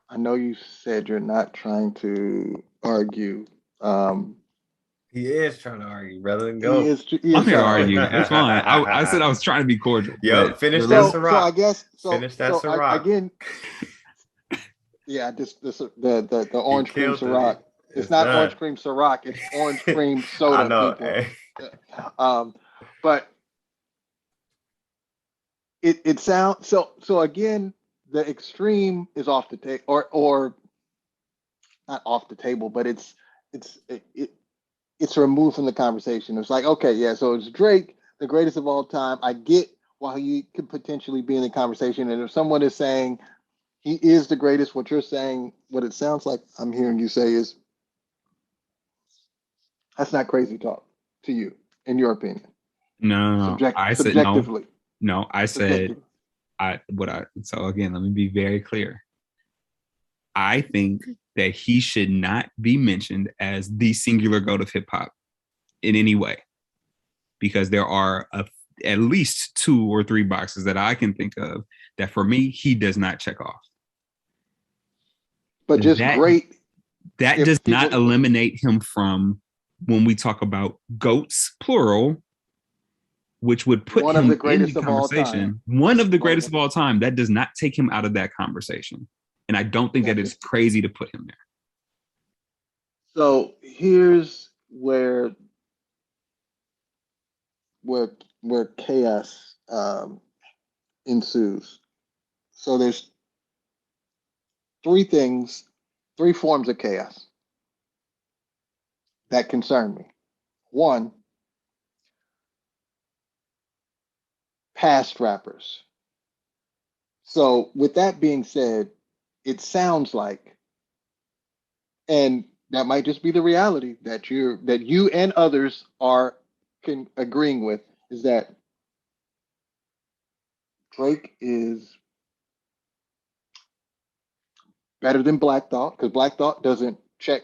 I know you said you're not trying to argue. Um, He is trying to argue, brother. he Go. is he I'm is here to trying to argue. argue. It's fine. I said I was trying to be cordial, Yup, finish but that let's So I Ciroc. guess Finish that Ciroc. again, yeah, this the He orange cream killed it. Ciroc. It's It's not done. orange cream Ciroc. It's orange cream I soda, know. people. Hey. Um, but it sounds so again. The extreme is off the table, or not off the table, but it's it's removed from the conversation. It's like, okay, yeah, so it's Drake, the greatest of all time. I get why he could potentially be in the conversation. And if someone is saying he is the greatest, what you're saying, what it sounds like I'm hearing you say is that's not crazy talk to you, in your opinion. no. I said no, Subjectively. no. I said Subjectively. So again, let me be very clear. I think that he should not be mentioned as the singular goat of hip hop in any way, because there are at least two or three boxes that I can think of that for me he does not check off. But just That great that does if not people eliminate him from when we talk about goats plural, which would put one of the him in the greatest of all time. conversation, one of the One of greatest the of all time. That does not take him out of that conversation, and I don't think that gotcha. it's crazy to put him there. So here's where where chaos ensues. So there's three things, three forms of chaos that concern me. One, past rappers. So with that being said, it sounds like, and that might just be the reality that you and others are agreeing with, is that Drake is better than Black Thought because Black Thought doesn't check.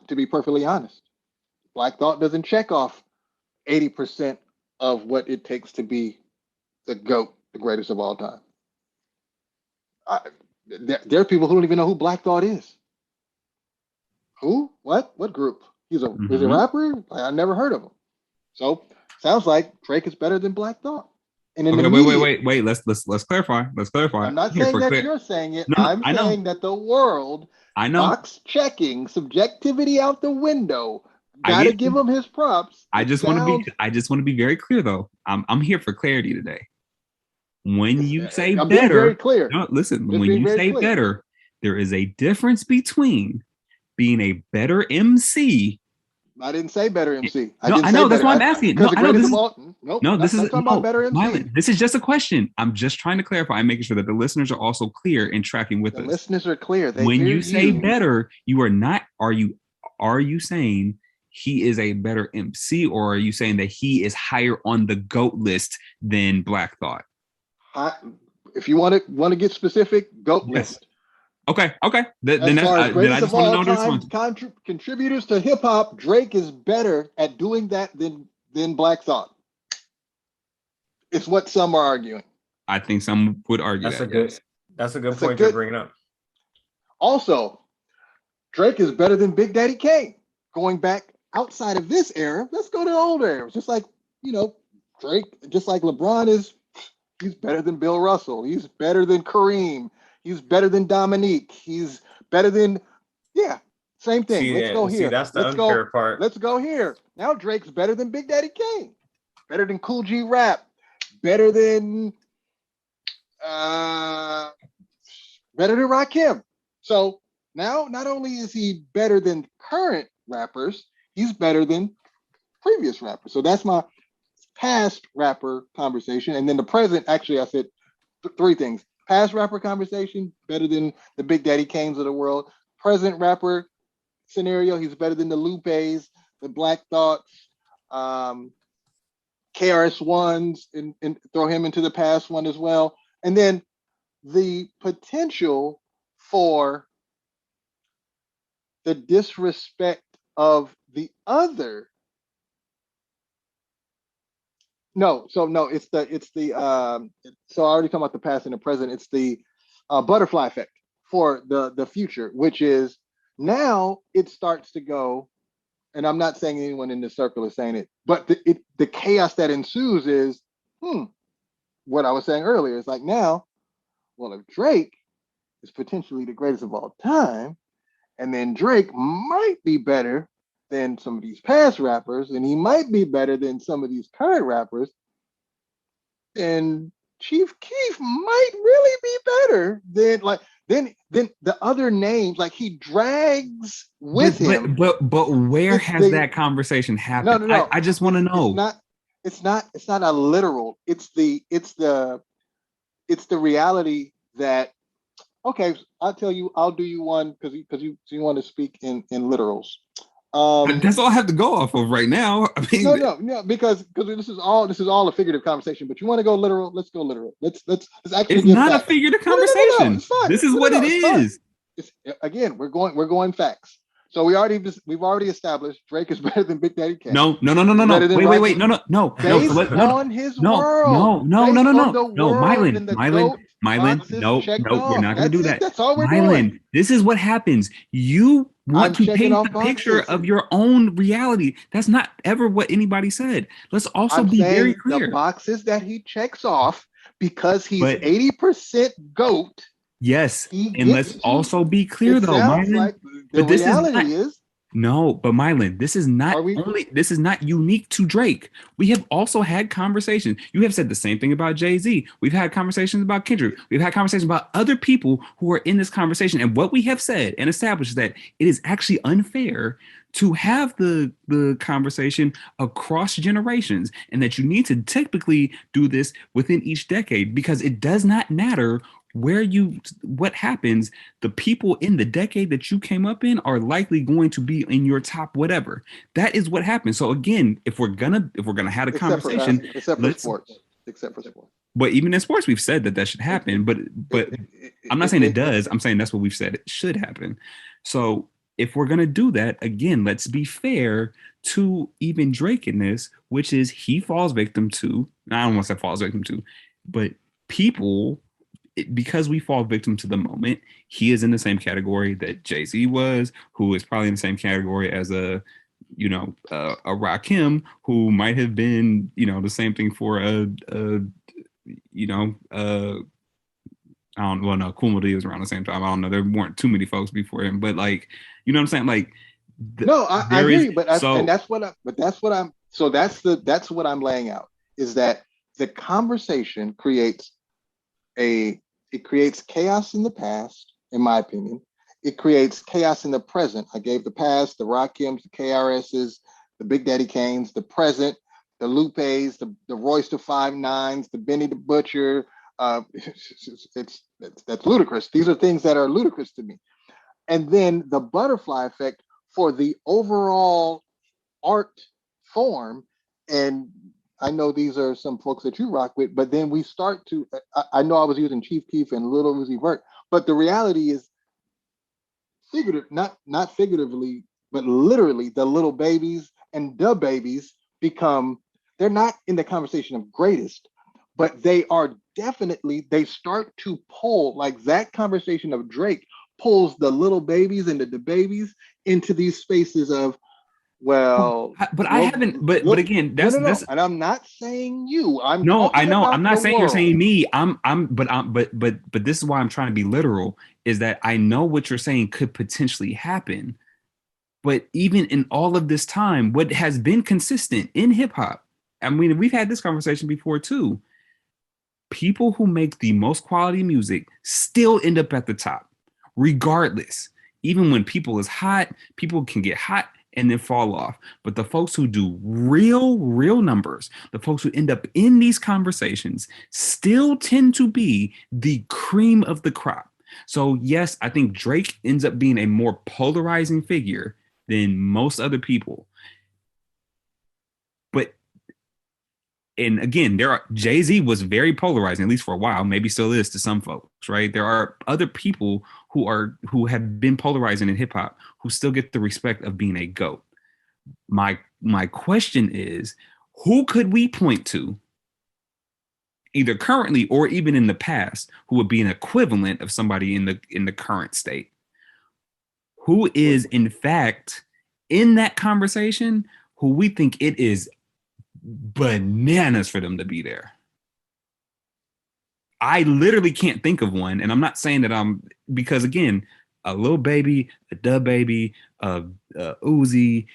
To be perfectly honest, Black Thought doesn't check off 80% of what it takes to be the GOAT, the greatest of all time. I, there are people who don't even know who Black Thought is. Who? What? What group? Is a Mm-hmm. rapper? I never heard of him. So sounds like Drake is better than Black Thought. And an Okay, immediate, wait. Let's clarify. Let's clarify. I'm not Here saying for that clear. you're saying it. No, I'm I know, saying that the world, I know. box checking, subjectivity out the window, I gotta get give you. him his props. It sounds I just want to be very clear though. I'm here for clarity today. When it's, you say I'm being very better, clear. no, I'm listen, just when being you very say clear. better, there is a difference between being a better MC. I didn't say better MC. I No, didn't I say know. That's better. why I'm asking. Because No, the I know greatest this of is all, nope, no, this not is talking about no, better MC. Mylan. This is just a question. I'm just trying to clarify. I'm making sure that the listeners are also clear and tracking with The us. listeners are clear. They When hear you say you. better, you are not. Are you saying he is a better MC, or are you saying that he is higher on the GOAT list than Black Thought? I, if you want to get specific, GOAT Yes. list. Okay. Okay. As That's far as then I greatest just of want to all know the time response. contributors to hip hop, Drake is better at doing that than Black Thought. It's what some are arguing. I think some would argue That's a that. good. Yes. That's a good That's a point you're good. bringing up. Also, Drake is better than Big Daddy Kane. Going back outside of this era, let's go to the older eras. Just like Drake, just like LeBron is, he's better than Bill Russell. He's better than Kareem. He's better than Dominique. He's better than yeah. Same thing. Let's go See, here. that's the unfair part. Let's go here. Now Drake's better than Big Daddy Kane. Better than Cool G Rap. Better than uh better than Rakim. So now not only is he better than current rappers, he's better than previous rappers. So that's my past rapper conversation. And then the present, actually, I said three things. Past rapper conversation, better than the Big Daddy Kanes of the world. Present rapper scenario, he's better than the Lupes, the Black Thoughts, KRS Ones, and throw him into the past one as well. And then the potential for the disrespect of the other. No, so no, it's the so I already talked about the past and the present. It's the butterfly effect for the future, which is now it starts to go. And I'm not saying anyone in this circle is saying it, but the chaos that ensues is, what I was saying earlier. It's like now, well, if Drake is potentially the greatest of all time, and then Drake might be better than some of these past rappers, and he might be better than some of these current rappers, and Chief Keef might really be better than then the other names. Like he drags with him. But where has that conversation happened? No. I just want to know. It's not a literal. It's the reality that, okay, I'll tell you, I'll do you one because you want to speak in literals. That's all I have to go off of right now. I mean, no, because this is all a figurative conversation. But you want to go literal? Let's go literal. Let's actually. It's not a figurative conversation. It's fine. This is what it is. Again, we're going facts. So we've already established Drake is better than Big Daddy Kane. No. Wait, no. Based on his world. No, Mylan, no, we're not going to do that. That's all we're doing. This is what happens. You want to paint the picture of your own reality. That's not ever what anybody said. Let's also be very clear. The boxes that he checks off because he's 80% GOAT. Yes, and let's also be clear though, Mylan. Like the reality is no, but Mylan, this is not unique to Drake. We have also had conversations. You have said the same thing about Jay-Z. We've had conversations about Kendrick. We've had conversations about other people who are in this conversation. And what we have said and established is that it is actually unfair to have the conversation across generations, and that you need to typically do this within each decade, because it does not matter what happens. The people in the decade that you came up in are likely going to be in your top whatever. That is what happens. So again, if we're gonna have a conversation, except for sports. But even in sports, we've said that should happen. But I'm not saying it does. I'm saying that's what we've said it should happen. So if we're gonna do that, again, let's be fair to even Drake in this, which is he falls victim to. I don't want to say falls victim to, but people. Because we fall victim to the moment, he is in the same category that Jay-Z was, who is probably in the same category as a Rakim, who might have been, the same thing for I don't know, Kool Moe Dee was around the same time. I don't know. There weren't too many folks before him, but what I'm saying? Like, I hear you, that's what I'm laying out, is that the conversation creates chaos in the past, in my opinion. It creates chaos in the present. I gave the past, the Rakims, the KRSs, the Big Daddy Kanes, the present, the Lupes, the Royce the 5'9s, the Benny the Butcher. That's ludicrous. These are things that are ludicrous to me. And then the butterfly effect for the overall art form. And I know these are some folks that you rock with, but then we start to, I know I was using Chief Keef and Little Uzi Vert, but the reality is figurative, not figuratively, but literally the little babies and the babies they're not in the conversation of greatest, but they are definitely, they start to pull, like that conversation of Drake pulls the little babies and the babies into these spaces of, well, but I haven't. But again, that's. And I'm not saying you. I know. I'm not saying you're saying me. But this is why I'm trying to be literal. Is that I know what you're saying could potentially happen, but even in all of this time, what has been consistent in hip hop, I mean, we've had this conversation before too. People who make the most quality music still end up at the top, regardless. Even when people can get hot and then fall off. But the folks who do real numbers, the folks who end up in these conversations still tend to be the cream of the crop. So yes, I think Drake ends up being a more polarizing figure than most other people. And again, Jay-Z was very polarizing, at least for a while, maybe still is to some folks, right? There are other people who have been polarizing in hip hop who still get the respect of being a GOAT. My question is, who could we point to either currently or even in the past, who would be an equivalent of somebody in the current state, who is in fact in that conversation, who we think it is bananas for them to be there. I literally can't think of one, and I'm not saying that because again, a Lil Baby, a Dub Baby, Uzi,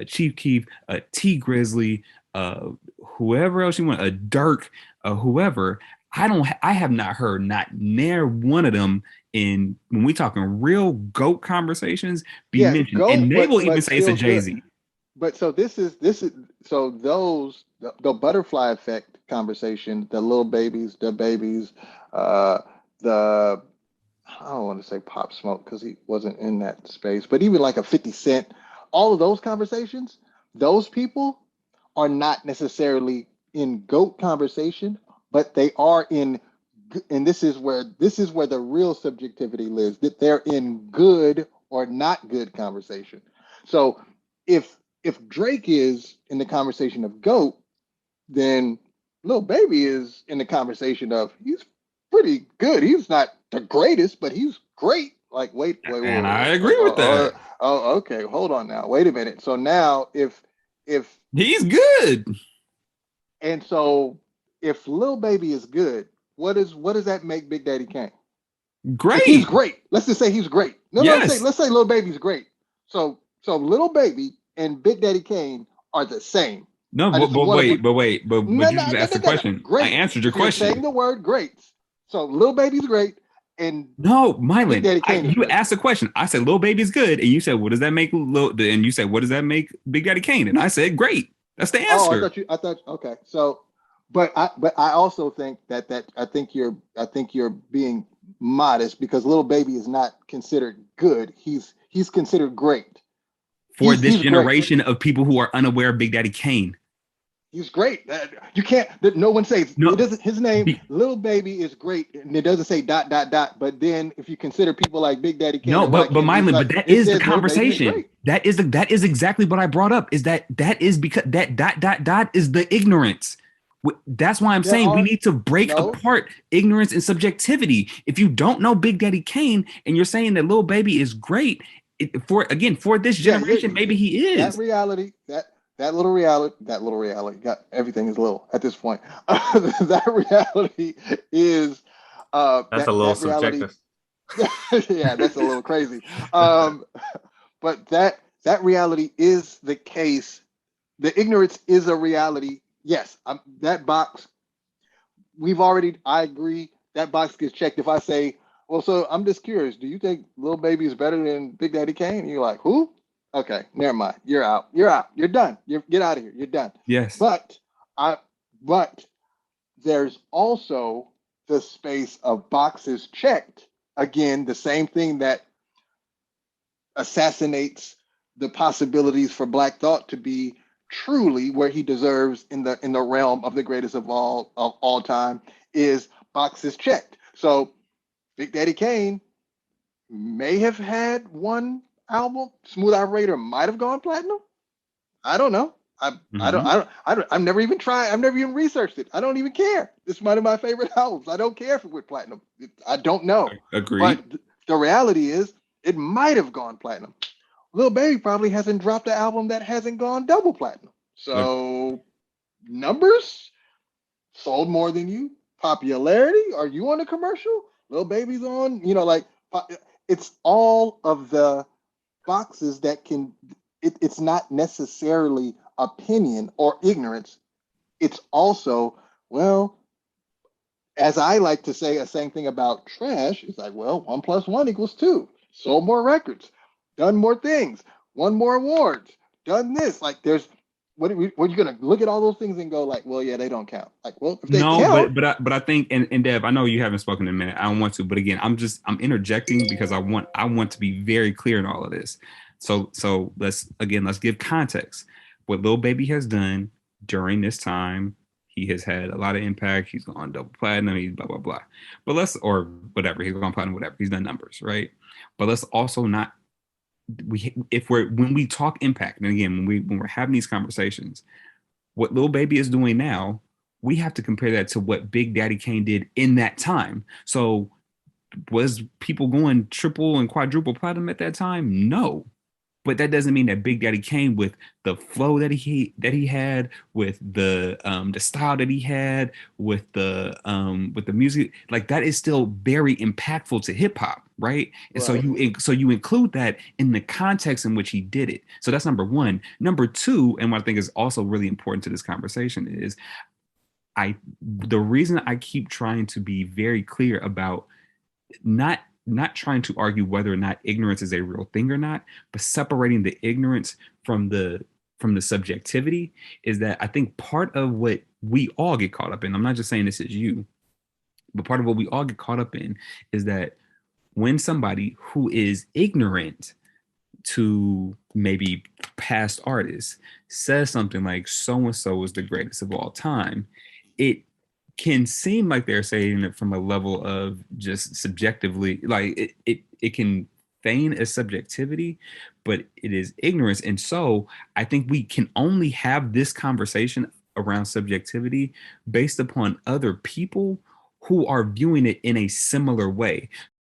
Chief Keef, T Grizzly, whoever else you want, a Dirk, whoever. I have not heard not near one of them in when we talking real GOAT conversations be mentioned, GOAT, and they will even say it's a Jay-Z. But so this is so those the butterfly effect conversation, the Lil Babies, the Babies, the I don't want to say Pop Smoke because he wasn't in that space, but even like a 50 Cent, all of those conversations, those people are not necessarily in GOAT conversation, but they are in, and this is where the real subjectivity lives, that they're in good or not good conversation. So if Drake is in the conversation of GOAT, then Lil Baby is in the conversation of he's pretty good. He's not the greatest, but he's great. Like, wait. And I agree with that. Okay. Hold on now. Wait a minute. So now if he's good, and so if Lil Baby is good, what does that make Big Daddy Kane? Great. If he's great. Let's just say he's great. No, yes. let's say Lil Baby's great. So Lil Baby and Big Daddy Kane are the same. No, but you just asked the question. Great. I answered your question. You're saying the word great. So Lil Baby's great, and no, Mylan, you asked a question. I said Lil Baby's good, and you said, "What does that make?" And you said, "What does that make Big Daddy Kane?" And I said, "Great." That's the answer. I thought. Okay, so, but I also think that I think you're being modest because Lil Baby is not considered good. He's considered great for this generation of people who are unaware of Big Daddy Kane. He's great. You can't. No one says it doesn't. His name, Lil Baby, is great, and it doesn't say ... But then, if you consider people like Big Daddy Kane, but Mylan, but that is the conversation. That is exactly what I brought up. Is that is because that ... is the ignorance. That's why I'm saying we need to break apart ignorance and subjectivity. If you don't know Big Daddy Kane and you're saying that Lil Baby is great, for this generation, maybe he is. That little reality, got everything is little at this point. That reality is that's a little subjective. Yeah, that's a little crazy. But that reality is the case. The ignorance is a reality. Yes, that box. I agree. That box gets checked. If I say, well, so I'm just curious. Do you think Lil Baby is better than Big Daddy Kane? And you're like, who? Okay, never mind. You're out. You're done. Get out of here. You're done. Yes. But there's also the space of boxes checked. Again, the same thing that assassinates the possibilities for Black Thought to be truly where he deserves in the realm of the greatest of all time is boxes checked. So Big Daddy Kane may have had one album. Smooth Operator might have gone platinum. I don't know. I've never even tried. I've never even researched it. I don't even care. It's one of my favorite albums. I don't care if it went platinum. I don't know. Agreed. But the reality is, it might have gone platinum. Lil Baby probably hasn't dropped an album that hasn't gone double platinum. So numbers, sold more than you. Popularity, are you on a commercial? Lil Baby's on. It's all of the boxes that can. It's not necessarily opinion or ignorance. It's also, well, as I like to say, a same thing about trash. It's like, well, 1 + 1 = 2. Sold more records, done more things, won more awards, done this. Like, there's what are you going to look at all those things and go like, well, yeah, they don't count. Like, well, if they count. But I think, and Dev, I know you haven't spoken in a minute. I don't want to, but again, I'm interjecting because I want to be very clear in all of this. So let's give context. What Lil Baby has done during this time, he has had a lot of impact. He's gone double platinum. He's blah blah blah. But he's gone platinum, whatever. He's done numbers, right? But let's also not. When we talk impact, and again, when we're having these conversations, what Lil Baby is doing now, we have to compare that to what Big Daddy Kane did in that time. So was people going triple and quadruple platinum at that time? No. But that doesn't mean that Big Daddy Kane, with the flow that he had, with the style that he had, with the music, like that is still very impactful to hip hop, right? And so you include that in the context in which he did it. So that's number one. Number two, and what I think is also really important to this conversation is the reason I keep trying to be very clear about not trying to argue whether or not ignorance is a real thing or not, but separating the ignorance from the subjectivity, is that I think part of what we all get caught up in, I'm not just saying this is you, but part of what we all get caught up in is that when somebody who is ignorant to maybe past artists says something like so and so is the greatest of all time, it can seem like they're saying it from a level of just subjectively, like it can feign a subjectivity, but it is ignorance. And so I think we can only have this conversation around subjectivity based upon other people who are viewing it in a similar way.